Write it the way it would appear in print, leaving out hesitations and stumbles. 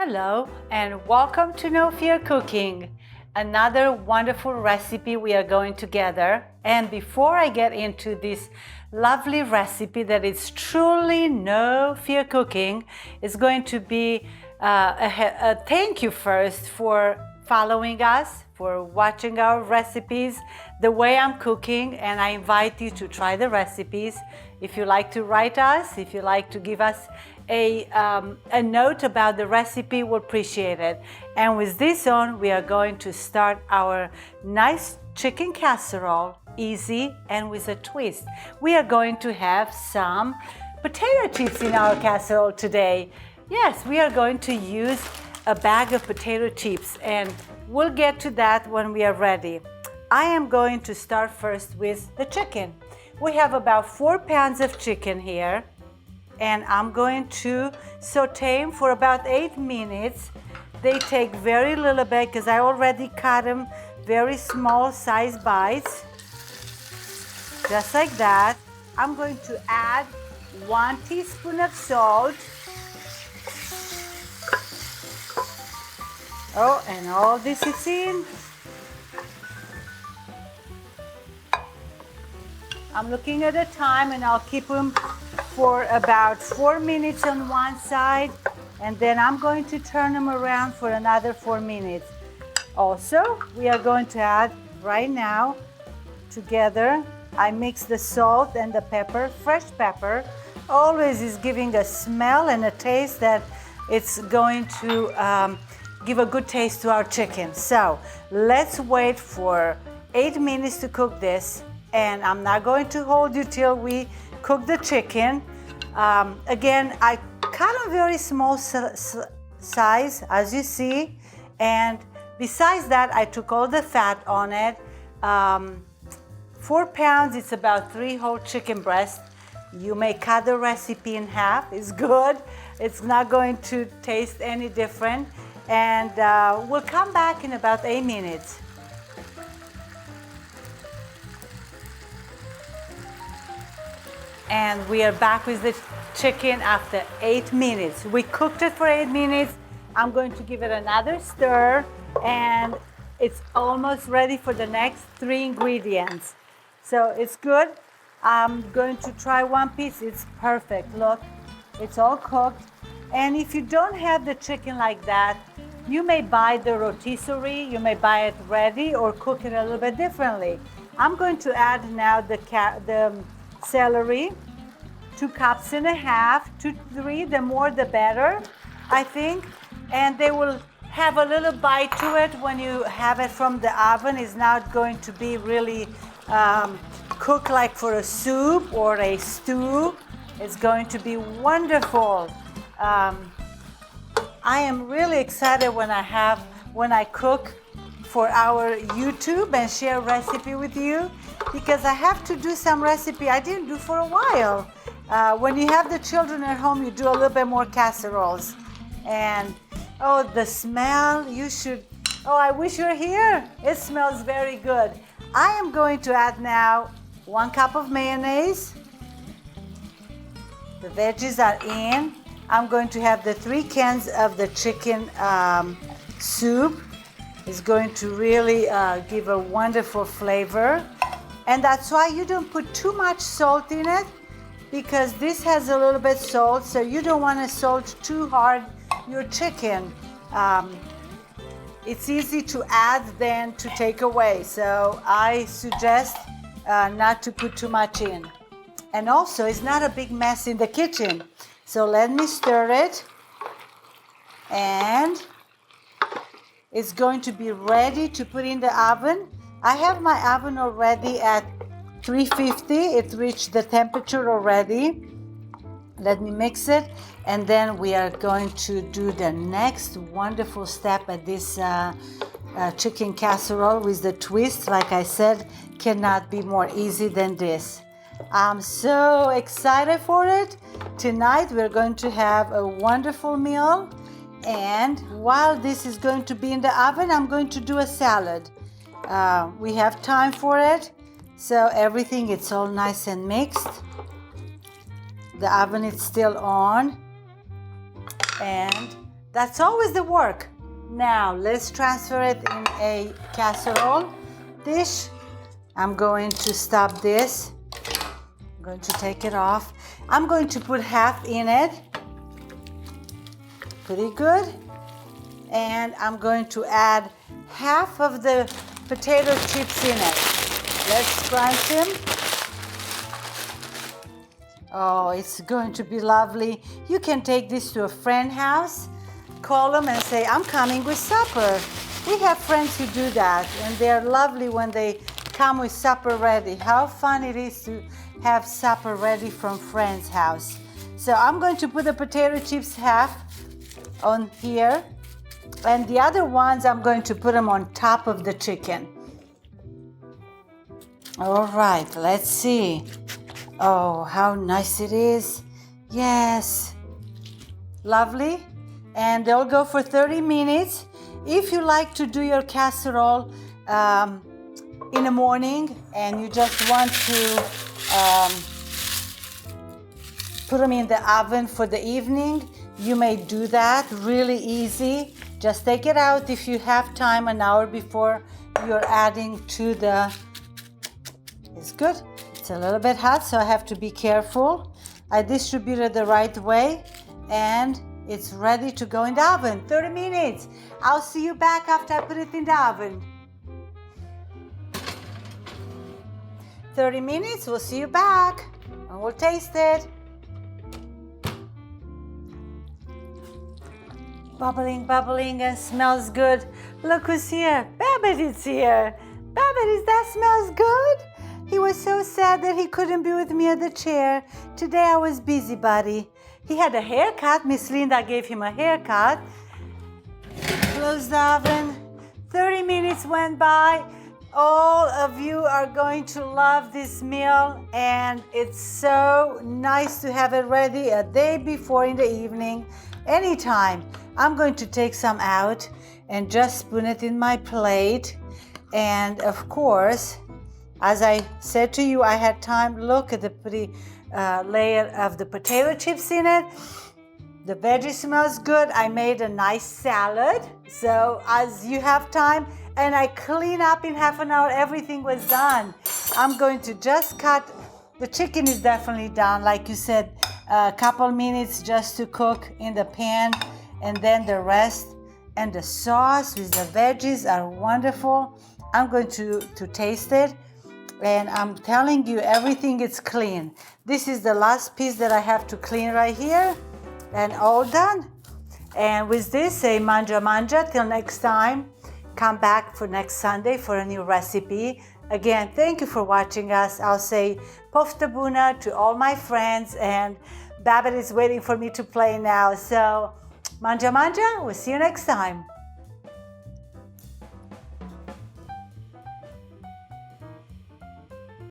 Hello and welcome to No Fear Cooking, another wonderful recipe we are going together. And before I get into this lovely recipe that is truly No Fear Cooking, it's going to be a thank you first for following us, for watching our recipes, the way I'm cooking, and I invite you to try the recipes. If you like to write us, if you like to give us a note about the recipe, we'll appreciate it. And with this on, we are going to start our nice chicken casserole, easy and with a twist. We are going to have some potato chips in our casserole today. Yes, we are going to use a bag of potato chips, and we'll get to that when we are ready. I am going to start first with the chicken. We have about 4 pounds of chicken here, and I'm going to saute them for about 8 minutes. They take very little bit because I already cut them very small size bites, just like that. I'm going to add 1 teaspoon of salt. Oh, and all this is in. I'm looking at the time, and I'll keep them for about 4 minutes on one side, and then I'm going to turn them around for another 4 minutes. Also, we are going to add right now together, I mix the salt and the pepper. Fresh pepper always is giving a smell and a taste that it's going to give a good taste to our chicken. So let's wait for 8 minutes to cook this, and I'm not going to hold you till we cook the chicken. Again, I cut them very small size, as you see, and besides that, I took all the fat on it. 4 pounds, it's about 3 whole chicken breasts. You may cut the recipe in half, it's good. It's not going to taste any different. And we'll come back in about 8 minutes. And we are back with the chicken after 8 minutes. We cooked it for 8 minutes. I'm going to give it another stir, and it's almost ready for the next 3 ingredients. So it's good. I'm going to try one piece. It's perfect. Look, it's all cooked. And if you don't have the chicken like that, you may buy the rotisserie, you may buy it ready or cook it a little bit differently. I'm going to add now the celery, 2.5 cups, 2 to 3, the more the better, I think. And they will have a little bite to it when you have it from the oven. It's not going to be really cooked like for a soup or a stew. It's going to be wonderful. I am really excited when I cook for our YouTube and share recipe with you, because I have to do some recipe I didn't do for a while. When you have the children at home, you do a little bit more casseroles. And oh, the smell, I wish you were here. It smells very good. I am going to add now 1 cup of mayonnaise. The veggies are in. I'm going to have the 3 cans of the chicken soup. It's going to really give a wonderful flavor. And that's why you don't put too much salt in it, because this has a little bit salt, so you don't want to salt too hard your chicken. It's easy to add than to take away, so I suggest not to put too much in. And also, it's not a big mess in the kitchen. So let me stir it, and it's going to be ready to put in the oven. I have my oven already at 350. It reached the temperature already. Let me mix it, and then we are going to do the next wonderful step at this chicken casserole with the twist. Like I said, cannot be more easy than this. I'm so excited for it. Tonight we're going to have a wonderful meal, and while this is going to be in the oven, I'm going to do a salad. We have time for it, so everything it's all nice and mixed. The oven is still on, and That's always the work. Now let's transfer it in a casserole dish. I'm going to stop this. I'm going to take it off. I'm going to put half in it. Pretty good. And I'm going to add half of the potato chips in it. Let's crunch them. Oh, it's going to be lovely. You can take this to a friend's house, call them and say, I'm coming with supper. We have friends who do that, and they're lovely when they come with supper ready. How fun it is to have supper ready from friend's house. So I'm going to put the potato chips half on here, and the other ones I'm going to put them on top of the chicken. All right, let's see. Oh, how nice it is. Yes, lovely. And they'll go for 30 minutes. If you like to do your casserole in the morning and you just want to put them in the oven for the evening, you may do that. Really easy. Just take it out if you have time, an hour before you're adding to the... It's good. It's a little bit hot, so I have to be careful. I distributed the right way, and it's ready to go in the oven. 30 minutes. I'll see you back after I put it in the oven. 30 minutes, we'll see you back, and we'll taste it. Bubbling, bubbling, and smells good. Look who's here. Babbitt is here. Babbitt, that smells good? He was so sad that he couldn't be with me at the chair. Today I was busy, buddy. He had a haircut. Miss Linda gave him a haircut. Close the oven. 30 minutes went by. All of you are going to love this meal, and it's so nice to have it ready a day before in the evening, anytime. I'm going to take some out and just spoon it in my plate. And of course, as I said to you, I had time. Look at the pretty layer of the potato chips in it. The veggie smells good. I made a nice salad. So as you have time, and I clean up in half an hour, everything was done. I'm going to just cut. The chicken is definitely done. Like you said, a couple minutes just to cook in the pan, and then the rest. And the sauce with the veggies are wonderful. I'm going to taste it. And I'm telling you, everything is clean. This is the last piece that I have to clean right here. And all done. And with this, say manja manja. Till next time. Come back for next Sunday for a new recipe. Again, thank you for watching us. I'll say pofta buna to all my friends. And Babbitt is waiting for me to play now. So manja manja. We'll see you next time.